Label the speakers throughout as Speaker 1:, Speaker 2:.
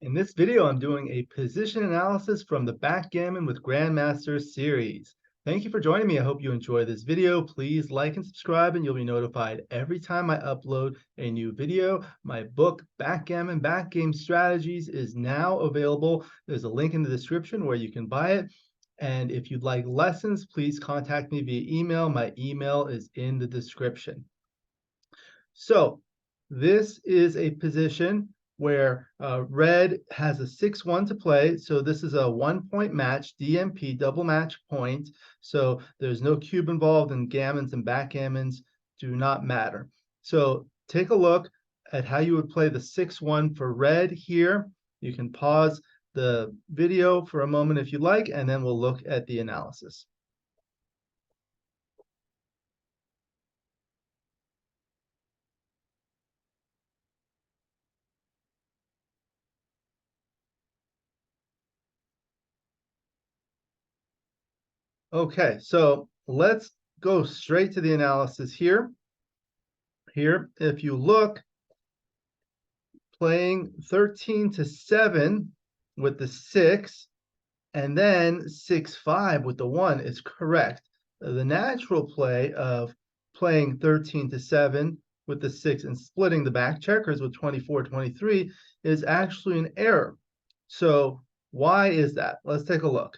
Speaker 1: In this video, I'm doing a position analysis from the Backgammon with Grandmasters series. Thank you for joining me. I hope you enjoy this video. Please like and subscribe, and you'll be notified every time I upload a new video. My book, Backgammon Backgame Strategies, is now available. There's a link in the description where you can buy it. And if you'd like lessons, please contact me via email. My email is in the description. So this is a position where red has a 6-1 to play. So this is a 1-point match, DMP, double match point. So there's no cube involved, and gammons and backgammons do not matter. So take a look at how you would play the 6-1 for red here. You can pause the video for a moment if you'd like, and then we'll look at the analysis. Okay, so let's go straight to the analysis here. Here, if you look, playing 13 to 7 with the 6, and then 6-5 with the 1 is correct. The natural play of playing 13 to 7 with the 6 and splitting the back checkers with 24-23 is actually an error. So why is that? Let's take a look.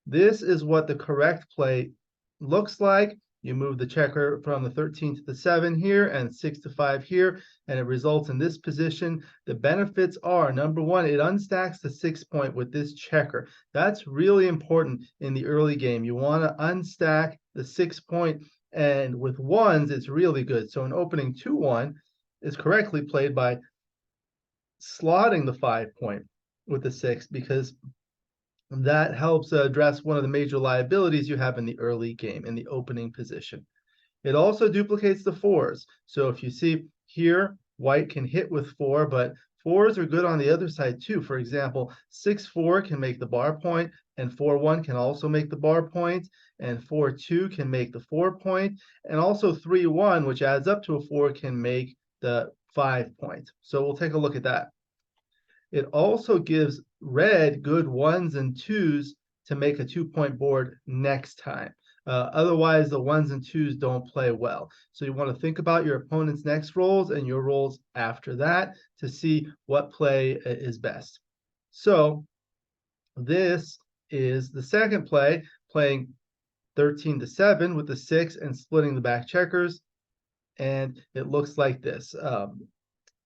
Speaker 1: This is what the correct play looks like. You move the checker from the 13 to the 7 here and 6 to 5 here, and it results in this position. The benefits are, number one, it unstacks the 6-point with this checker. That's really important in the early game. You want to unstack the 6-point, and with ones, it's really good. So an opening 2-1 is correctly played by slotting the 5-point with the 6, because that helps address one of the major liabilities you have in the early game, in the opening position. It also duplicates the 4s. So if you see here, white can hit with 4, but 4s are good on the other side too. For example, 6-4 can make the bar point, and 4-1 can also make the bar point, and 4-2 can make the 4-point, and also 3-1, which adds up to a 4, can make the 5-point. So we'll take a look at that. It also gives red good 1s and 2s to make a 2-point board next time. Otherwise, the 1s and 2s don't play well. So you want to think about your opponent's next rolls and your rolls after that to see what play is best. So this is the second play, playing 13 to 7 with the 6 and splitting the back checkers. And it looks like this.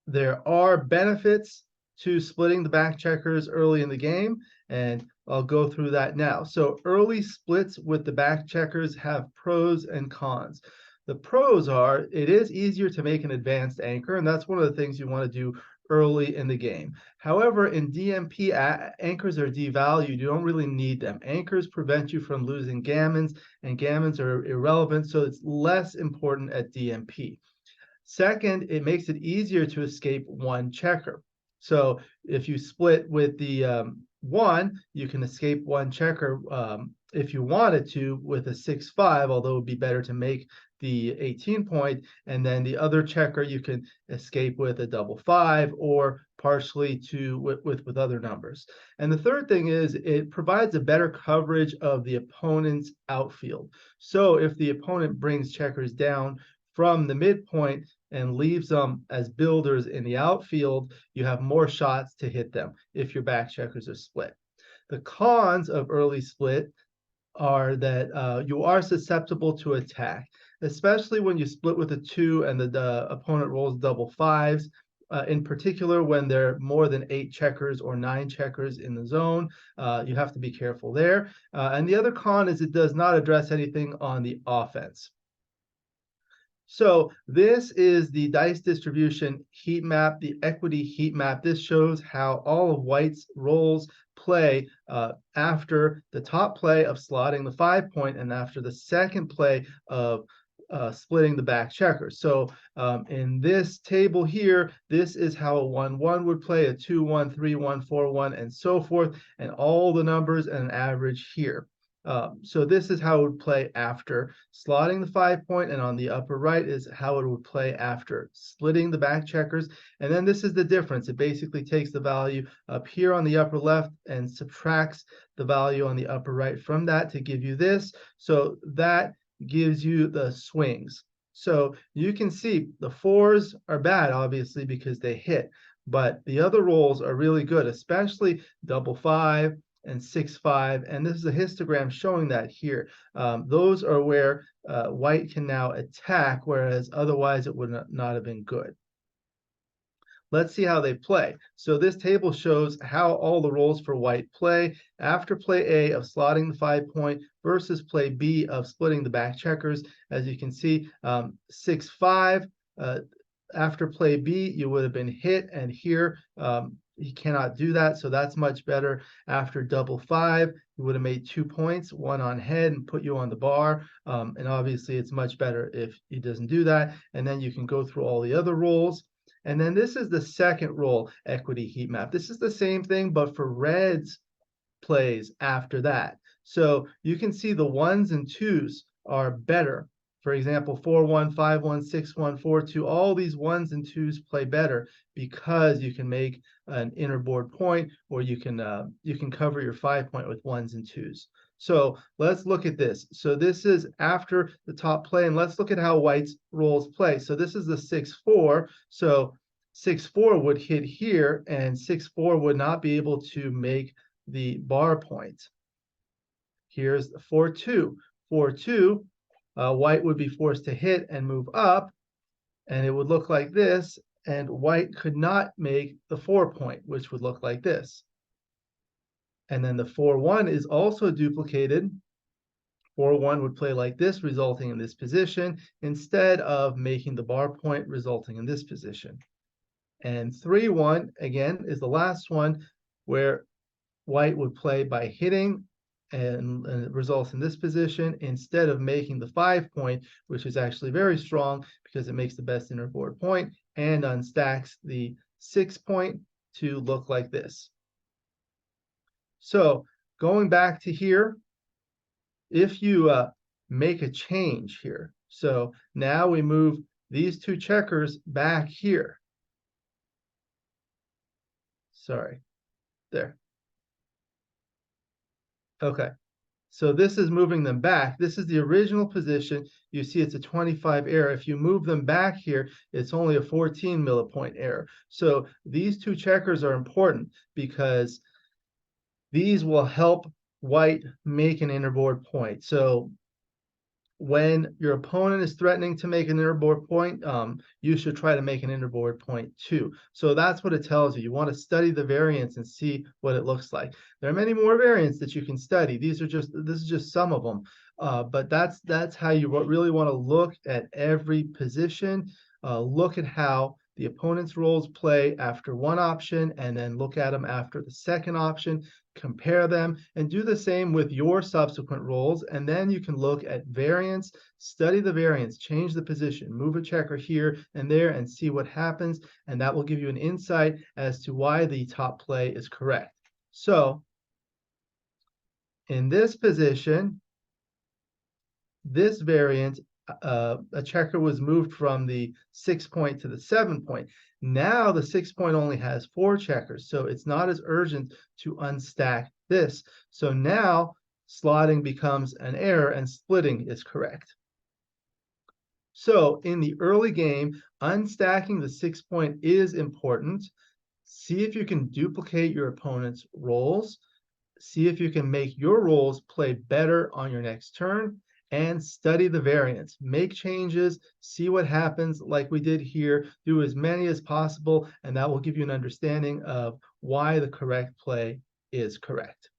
Speaker 1: There are benefits to splitting the back checkers early in the game, and I'll go through that now. So early splits with the back checkers have pros and cons. The pros are, it is easier to make an advanced anchor, and that's one of the things you want to do early in the game. However, in DMP, anchors are devalued. You don't really need them. Anchors prevent you from losing gammons, and gammons are irrelevant, so it's less important at DMP. Second, it makes it easier to escape one checker. So if you split with the 1, you can escape one checker if you wanted to with a 6-5, although it would be better to make the 18-point, and then the other checker you can escape with a double 5 or partially with other numbers. And the third thing is it provides a better coverage of the opponent's outfield. So if the opponent brings checkers down from the midpoint and leaves them as builders in the outfield, you have more shots to hit them if your back checkers are split. The cons of early split are that you are susceptible to attack, especially when you split with a 2 and the opponent rolls double 5s. In particular, when there are more than 8 checkers or 9 checkers in the zone, you have to be careful there. And the other con is it does not address anything on the offense. So this is the dice distribution heat map, the equity heat map. This shows how all of white's rolls play after the top play of slotting the 5-point and after the second play of splitting the back checkers. So in this table here, this is how a 1-1 would play, a 2-1, 3-1, 4-1, and so forth, and all the numbers and an average here. So this is how it would play after slotting the 5-point, and on the upper right is how it would play after splitting the back checkers. And then this is the difference. It basically takes the value up here on the upper left and subtracts the value on the upper right from that to give you this. So that gives you the swings. So you can see the 4s are bad, obviously, because they hit, but the other rolls are really good, especially double 5 and 6-5, and this is a histogram showing that here. Those are where white can now attack, whereas otherwise it would not have been good. Let's see how they play. So this table shows how all the rolls for white play after play A of slotting the 5-point versus play B of splitting the back checkers. As you can see, 6-5, after play B, you would have been hit, and here you cannot do that, so that's much better. After double 5, you would have made 2 points, one on head and put you on the bar, and obviously it's much better if he doesn't do that. And then you can go through all the other rolls. And then this is the second roll, equity heat map. This is the same thing, but for reds plays after that. So you can see the 1s and 2s are better. For example, 4-1, 5-1, 6-1, 4-2, all these 1s and 2s play better because you can make an inner board point, or you can cover your 5-point with 1s and 2s. So let's look at this. So this is after the top play, and let's look at how white's rolls play. So this is the 6-4. So 6-4 would hit here, and 6-4 would not be able to make the bar point. Here's the 4-2. 4-2, white would be forced to hit and move up, and it would look like this, and white could not make the 4-point, which would look like this. And then the 4-1 is also duplicated. 4-1 would play like this, resulting in this position, instead of making the bar point, resulting in this position. And 3-1, again, is the last one, where white would play by hitting, and it results in this position, instead of making the 5-point, which is actually very strong because it makes the best inner board point and unstacks the 6-point to look like this. So going back to here, if you make a change here, so now we move these 2 checkers back here. Sorry, there. Okay, so this is moving them back. This is the original position. You see it's a 25 error. If you move them back here, it's only a 14 millipoint error. So these 2 checkers are important because these will help white make an inner board point. So when your opponent is threatening to make an inner board point, you should try to make an inner board point too. So that's what it tells you. You want to study the variants and see what it looks like. There are many more variants that you can study. This is just some of them. But that's how you really want to look at every position. Look at how the opponent's rolls play after one option, and then look at them after the second option, compare them, and do the same with your subsequent rolls. And then you can look at variance, study the variance, change the position, move a checker here and there, and see what happens. And that will give you an insight as to why the top play is correct. So in this position, this variant, a checker was moved from the 6-point to the 7-point. Now the 6-point only has 4 checkers, so it's not as urgent to unstack this. So now slotting becomes an error and splitting is correct. So in the early game, unstacking the 6-point is important. See if you can duplicate your opponent's rolls. See if you can make your rolls play better on your next turn, and study the variants. Make changes, see what happens like we did here, do as many as possible, and that will give you an understanding of why the correct play is correct.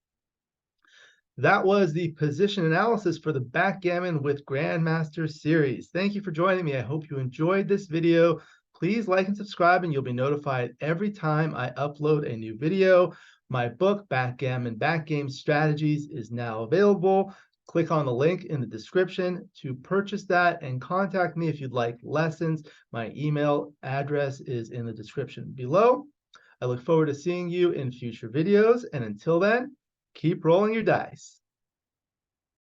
Speaker 1: That was the position analysis for the Backgammon with Grandmasters series. Thank you for joining me. I hope you enjoyed this video. Please like and subscribe, and you'll be notified every time I upload a new video. My book, Backgammon Backgame Strategies, is now available. Click on the link in the description to purchase that, and contact me if you'd like lessons. My email address is in the description below. I look forward to seeing you in future videos, and until then, keep rolling your dice.